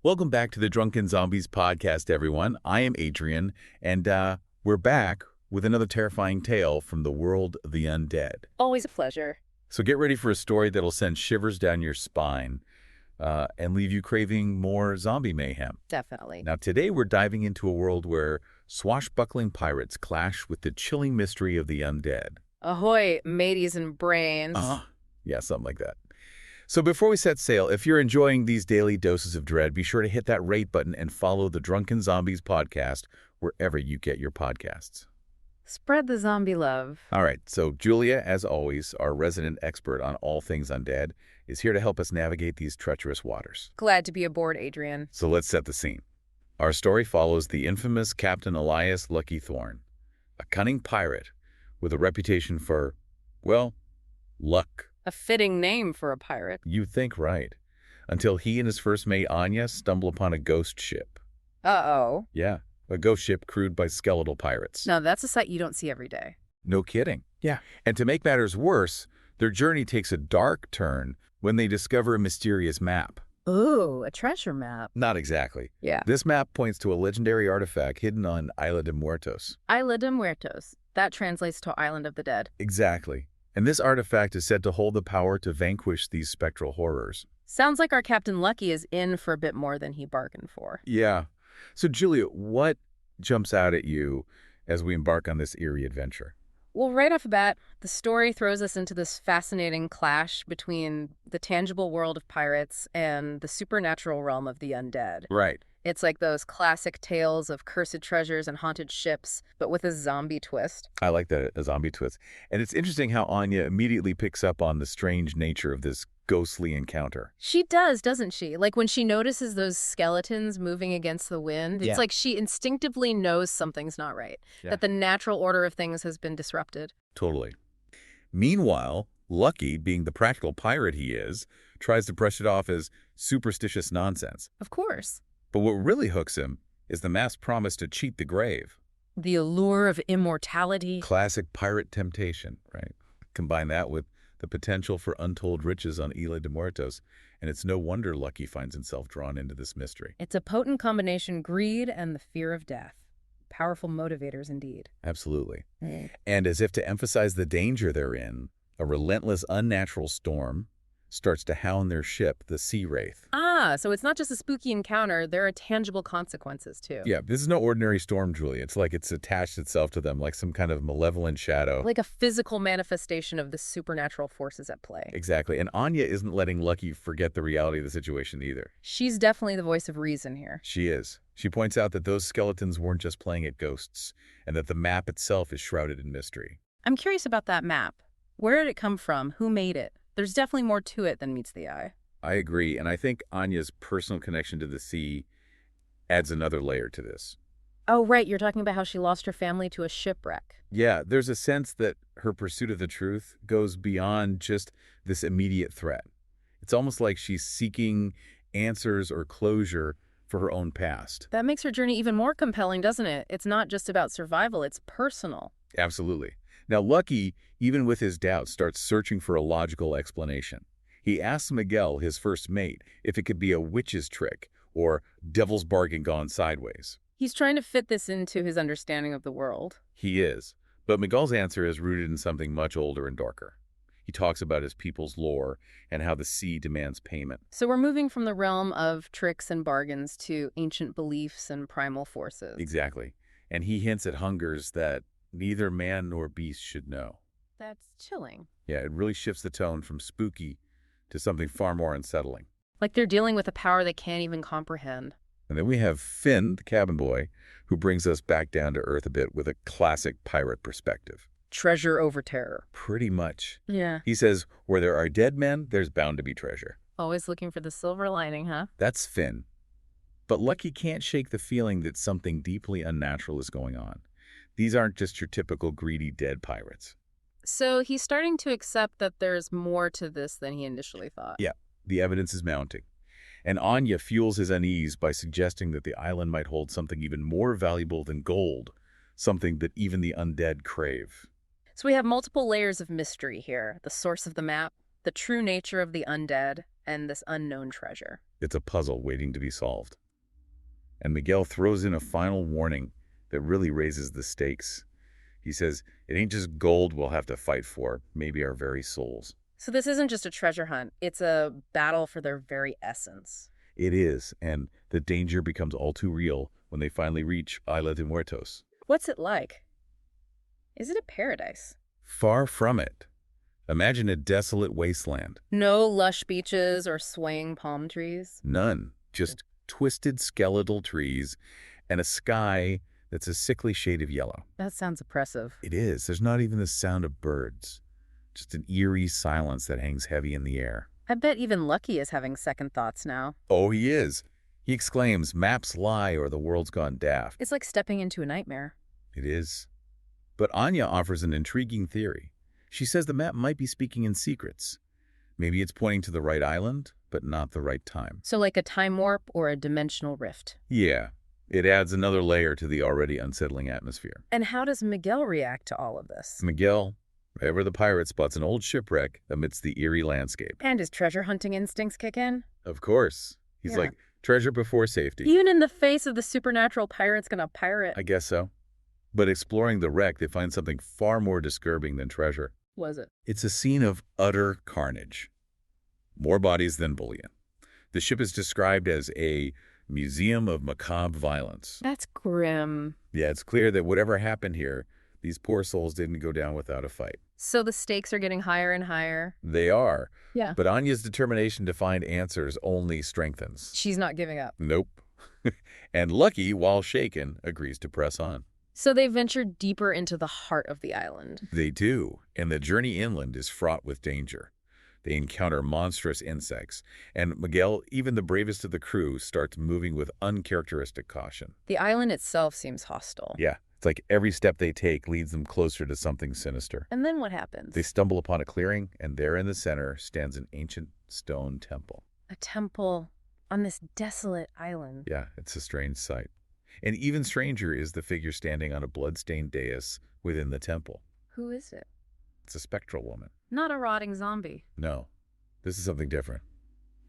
Welcome back to the Drunken Zombies podcast, everyone. I am Adrian, and we're back with another terrifying tale from the world of the undead. Always a pleasure. So get ready for a story that'll send shivers down your spine and leave you craving more zombie mayhem. Definitely. Now, today we're diving into a world where swashbuckling pirates clash with the chilling mystery of the undead. Ahoy, mateys and brains. Yeah, something like that. So before we set sail, if you're enjoying these daily doses of dread, be sure to hit that rate button and follow the Drunken Zombies podcast wherever you get your podcasts. Spread the zombie love. All right, so Julia, as always, our resident expert on all things undead, is here to help us navigate these treacherous waters. Glad to be aboard, Adrian. So let's set the scene. Our story follows the infamous Captain Elias Lucky Thorne, a cunning pirate with a reputation for, well, luck. A fitting name for a pirate. You think right. Until he and his first mate, Anya, stumble upon a ghost ship. Uh-oh. Yeah, a ghost ship crewed by skeletal pirates. Now, that's a sight you don't see every day. No kidding. Yeah. And to make matters worse, their journey takes a dark turn when they discover a mysterious map. Ooh, a treasure map. Not exactly. Yeah. This map points to a legendary artifact hidden on Isla de Muertos. Isla de Muertos. That translates to Island of the Dead. Exactly. And this artifact is said to hold the power to vanquish these spectral horrors. Sounds like our Captain Lucky is in for a bit more than he bargained for. Yeah. So, Julia, what jumps out at you as we embark on this eerie adventure? Well, right off the bat, the story throws us into this fascinating clash between the tangible world of pirates and the supernatural realm of the undead. Right. It's like those classic tales of cursed treasures and haunted ships, but with a zombie twist. I like that, a zombie twist. And it's interesting how Anya immediately picks up on the strange nature of this ghostly encounter. She does, doesn't she? Like when she notices those skeletons moving against the wind, it's like she instinctively knows something's not right, that the natural order of things has been disrupted. Totally. Meanwhile, Lucky, being the practical pirate he is, tries to brush it off as superstitious nonsense. Of course. But what really hooks him is the map's promise to cheat the grave. The allure of immortality. Classic pirate temptation, right? Combine that with the potential for untold riches on Isla de Muertos, and it's no wonder Lucky finds himself drawn into this mystery. It's a potent combination: greed and the fear of death. Powerful motivators indeed. Absolutely. And as if to emphasize the danger they're in, a relentless unnatural storm starts to hound their ship, the Sea Wraith. So it's not just a spooky encounter, there are tangible consequences too. Yeah, this is no ordinary storm, Julia. It's like it's attached itself to them like some kind of malevolent shadow. Like a physical manifestation of the supernatural forces at play. Exactly. And Anya isn't letting Lucky forget the reality of the situation either. She's definitely the voice of reason here. She is. She points out that those skeletons weren't just playing at ghosts, and that the map itself is shrouded in mystery. I'm curious about that map. Where did it come from? Who made it? There's definitely more to it than meets the eye. I agree, and I think Anya's personal connection to the sea adds another layer to this. Oh, right. You're talking about how she lost her family to a shipwreck. Yeah, there's a sense that her pursuit of the truth goes beyond just this immediate threat. It's almost like she's seeking answers or closure for her own past. That makes her journey even more compelling, doesn't it? It's not just about survival, it's personal. Absolutely. Now, Lucky, even with his doubts, starts searching for a logical explanation. He asks Miguel, his first mate, if it could be a witch's trick or devil's bargain gone sideways. He's trying to fit this into his understanding of the world. He is. But Miguel's answer is rooted in something much older and darker. He talks about his people's lore and how the sea demands payment. So we're moving from the realm of tricks and bargains to ancient beliefs and primal forces. Exactly. And he hints at hungers that neither man nor beast should know. That's chilling. Yeah, it really shifts the tone from spooky to something far more unsettling. Like they're dealing with a power they can't even comprehend. And then we have Finn, the cabin boy, who brings us back down to earth a bit with a classic pirate perspective. Treasure over terror. Pretty much. Yeah. He says, where there are dead men, there's bound to be treasure. Always looking for the silver lining, huh? That's Finn. But Lucky can't shake the feeling that something deeply unnatural is going on. These aren't just your typical greedy dead pirates. So he's starting to accept that there's more to this than he initially thought. Yeah, the evidence is mounting. And Anya fuels his unease by suggesting that the island might hold something even more valuable than gold, something that even the undead crave. So we have multiple layers of mystery here. The source of the map, the true nature of the undead, and this unknown treasure. It's a puzzle waiting to be solved. And Miguel throws in a final warning that really raises the stakes. He says, it ain't just gold we'll have to fight for, maybe our very souls. So this isn't just a treasure hunt, it's a battle for their very essence. It is, and the danger becomes all too real when they finally reach Isla de Muertos. What's it like? Is it a paradise? Far from it. Imagine a desolate wasteland. No lush beaches or swaying palm trees? None. Just twisted skeletal trees and a sky that's a sickly shade of yellow. That sounds oppressive. It is. There's not even the sound of birds. Just an eerie silence that hangs heavy in the air. I bet even Lucky is having second thoughts now. Oh, he is. He exclaims, maps lie or the world's gone daft. It's like stepping into a nightmare. It is. But Anya offers an intriguing theory. She says the map might be speaking in secrets. Maybe it's pointing to the right island, but not the right time. So like a time warp or a dimensional rift. Yeah. It adds another layer to the already unsettling atmosphere. And how does Miguel react to all of this? Miguel, ever the pirate, spots an old shipwreck amidst the eerie landscape. And his treasure hunting instincts kick in? Of course. He's like, treasure before safety. Even in the face of the supernatural pirate's gonna pirate. I guess so. But exploring the wreck, they find something far more disturbing than treasure. Was it? It's a scene of utter carnage. More bodies than bullion. The ship is described as a museum of macabre violence. That's grim. Yeah, it's clear that whatever happened here, these poor souls didn't go down without a fight. So the stakes are getting higher and higher. They are. Yeah. But Anya's determination to find answers only strengthens. She's not giving up. Nope. And Lucky, while shaken, agrees to press on. So they venture deeper into the heart of the island. They do, and the journey inland is fraught with danger. They encounter monstrous insects, and Miguel, even the bravest of the crew, starts moving with uncharacteristic caution. The island itself seems hostile. Yeah, it's like every step they take leads them closer to something sinister. And then what happens? They stumble upon a clearing, and there in the center stands an ancient stone temple. A temple on this desolate island. Yeah, it's a strange sight. And even stranger is the figure standing on a blood-stained dais within the temple. Who is it? It's a spectral woman. Not a rotting zombie. No, this is something different.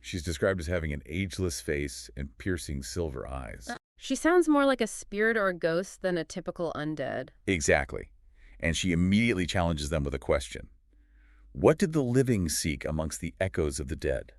She's described as having an ageless face and piercing silver eyes. She sounds more like a spirit or a ghost than a typical undead. Exactly. And she immediately challenges them with a question. What did the living seek amongst the echoes of the dead?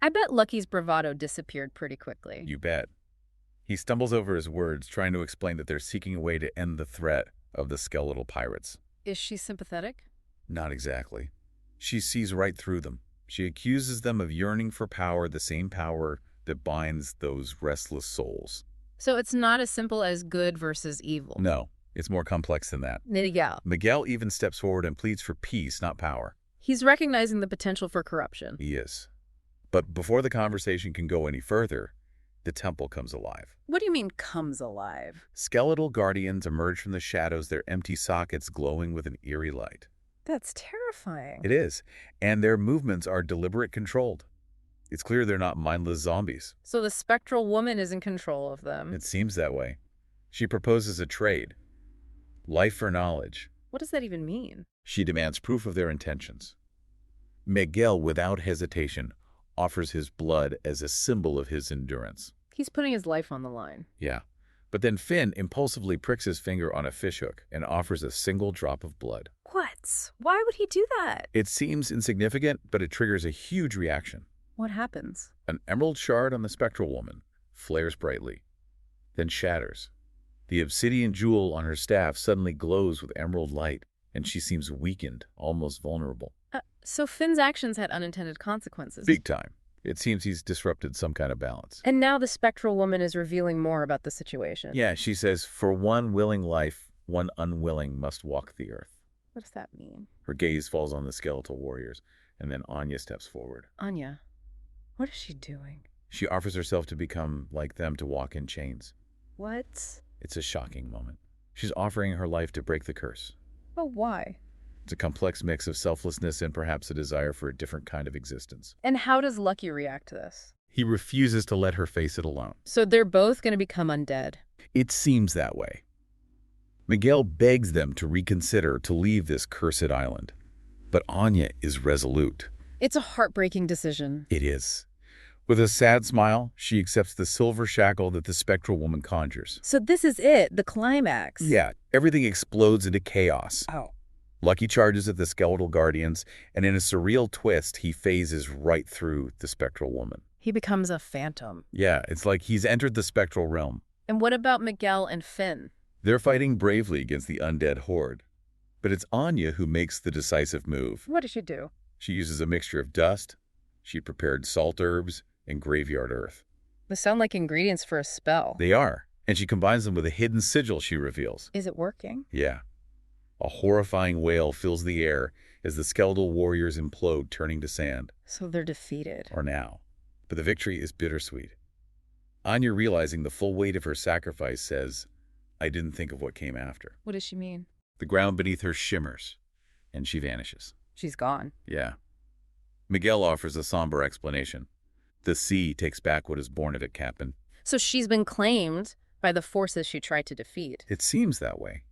I bet Lucky's bravado disappeared pretty quickly. You bet. He stumbles over his words, trying to explain that they're seeking a way to end the threat of the skeletal pirates. Is she sympathetic? Not exactly. She sees right through them. She accuses them of yearning for power, the same power that binds those restless souls. So it's not as simple as good versus evil. No, it's more complex than that. Miguel. Miguel even steps forward and pleads for peace, not power. He's recognizing the potential for corruption. He is. But before the conversation can go any further, the temple comes alive. What do you mean, comes alive? Skeletal guardians emerge from the shadows, their empty sockets glowing with an eerie light. That's terrifying. It is. And their movements are deliberate, controlled. It's clear they're not mindless zombies. So the spectral woman is in control of them. It seems that way. She proposes a trade. Life for knowledge. What does that even mean? She demands proof of their intentions. Miguel, without hesitation, offers his blood as a symbol of his endurance. He's putting his life on the line. Yeah. But then Finn impulsively pricks his finger on a fishhook and offers a single drop of blood. What? Why would he do that? It seems insignificant, but it triggers a huge reaction. What happens? An emerald shard on the spectral woman flares brightly, then shatters. The obsidian jewel on her staff suddenly glows with emerald light, and she seems weakened, almost vulnerable. So Finn's actions had unintended consequences. Big time. It seems he's disrupted some kind of balance. And now the spectral woman is revealing more about the situation. Yeah, she says, for one willing life, one unwilling must walk the earth. What does that mean? Her gaze falls on the skeletal warriors, and then Anya steps forward. Anya, what is she doing? She offers herself to become like them, to walk in chains. What? It's a shocking moment. She's offering her life to break the curse. But why? It's a complex mix of selflessness and perhaps a desire for a different kind of existence. And how does Lucky react to this? He refuses to let her face it alone. So they're both going to become undead. It seems that way. Miguel begs them to reconsider, to leave this cursed island. But Anya is resolute. It's a heartbreaking decision. It is. With a sad smile, she accepts the silver shackle that the spectral woman conjures. So this is it, the climax. Yeah, everything explodes into chaos. Oh. Lucky charges at the skeletal guardians, and in a surreal twist, he phases right through the spectral woman. He becomes a phantom. Yeah, it's like he's entered the spectral realm. And what about Miguel and Finn? They're fighting bravely against the undead horde. But it's Anya who makes the decisive move. What does she do? She uses a mixture of dust, she prepared salt herbs, and graveyard earth. They sound like ingredients for a spell. They are, and she combines them with a hidden sigil she reveals. Is it working? Yeah. A horrifying wail fills the air as the skeletal warriors implode, turning to sand. So they're defeated. Or now. But the victory is bittersweet. Anya, realizing the full weight of her sacrifice, says, "I didn't think of what came after." What does she mean? The ground beneath her shimmers, and she vanishes. She's gone. Yeah. Miguel offers a somber explanation. The sea takes back what is born of it, Captain. So she's been claimed by the forces she tried to defeat. It seems that way.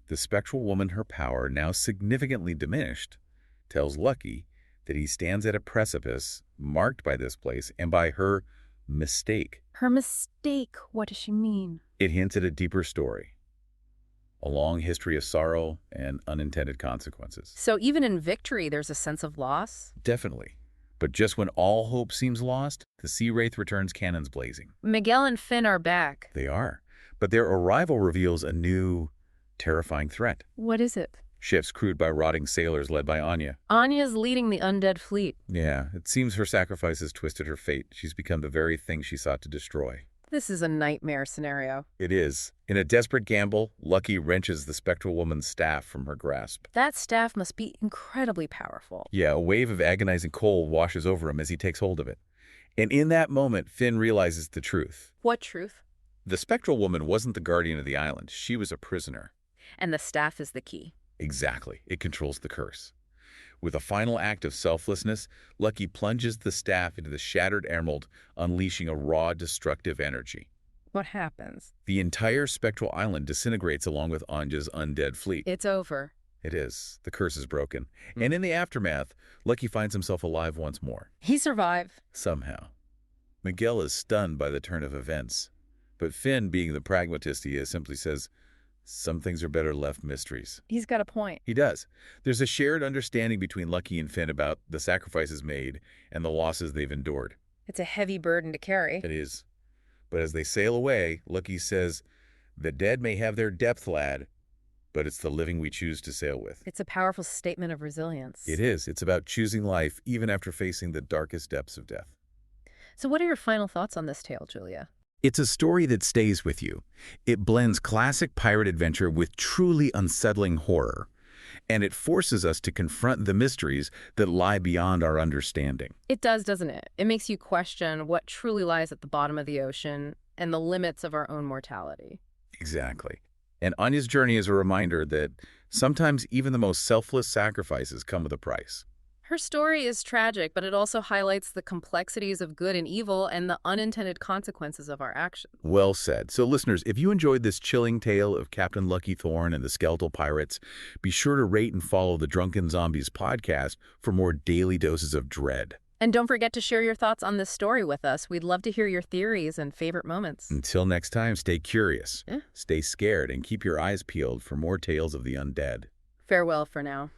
The spectral woman, her power now significantly diminished, tells Lucky that he stands at a precipice marked by this place and by her mistake. Her mistake? What does she mean? It hints at a deeper story. A long history of sorrow and unintended consequences. So even in victory, there's a sense of loss? Definitely. But just when all hope seems lost, the Sea Wraith returns, cannons blazing. Miguel and Finn are back. They are. But their arrival reveals a new, terrifying threat. What is it? Ships crewed by rotting sailors led by Anya. Anya's leading the undead fleet. Yeah, it seems her sacrifice has twisted her fate. She's become the very thing she sought to destroy. This is a nightmare scenario. It is. In a desperate gamble, Lucky wrenches the spectral woman's staff from her grasp. That staff must be incredibly powerful. Yeah, a wave of agonizing cold washes over him as he takes hold of it. And in that moment, Finn realizes the truth. What truth? The spectral woman wasn't the guardian of the island. She was a prisoner. And the staff is the key. Exactly. It controls the curse. With a final act of selflessness, Lucky plunges the staff into the shattered emerald, unleashing a raw, destructive energy. What happens? The entire spectral island disintegrates along with Anya's undead fleet. It's over. It is. The curse is broken. And in the aftermath, Lucky finds himself alive once more. He survived. Somehow. Miguel is stunned by the turn of events. But Finn, being the pragmatist he is, simply says, "Some things are better left mysteries." He's got a point. He does. There's a shared understanding between Lucky and Finn about the sacrifices made and the losses they've endured. It's a heavy burden to carry. It is. But as they sail away, Lucky says, "The dead may have their depth, lad, but it's the living we choose to sail with." It's a powerful statement of resilience. It is. It's about choosing life even after facing the darkest depths of death. So what are your final thoughts on this tale, Julia? It's a story that stays with you. It blends classic pirate adventure with truly unsettling horror. And it forces us to confront the mysteries that lie beyond our understanding. It does, doesn't it? It makes you question what truly lies at the bottom of the ocean and the limits of our own mortality. Exactly. And Anya's journey is a reminder that sometimes even the most selfless sacrifices come with a price. Her story is tragic, but it also highlights the complexities of good and evil and the unintended consequences of our actions. Well said. So listeners, if you enjoyed this chilling tale of Captain Lucky Thorne and the skeletal pirates, be sure to rate and follow the Drunken Zombies podcast for more daily doses of dread. And don't forget to share your thoughts on this story with us. We'd love to hear your theories and favorite moments. Until next time, stay curious, stay scared, and keep your eyes peeled for more tales of the undead. Farewell for now.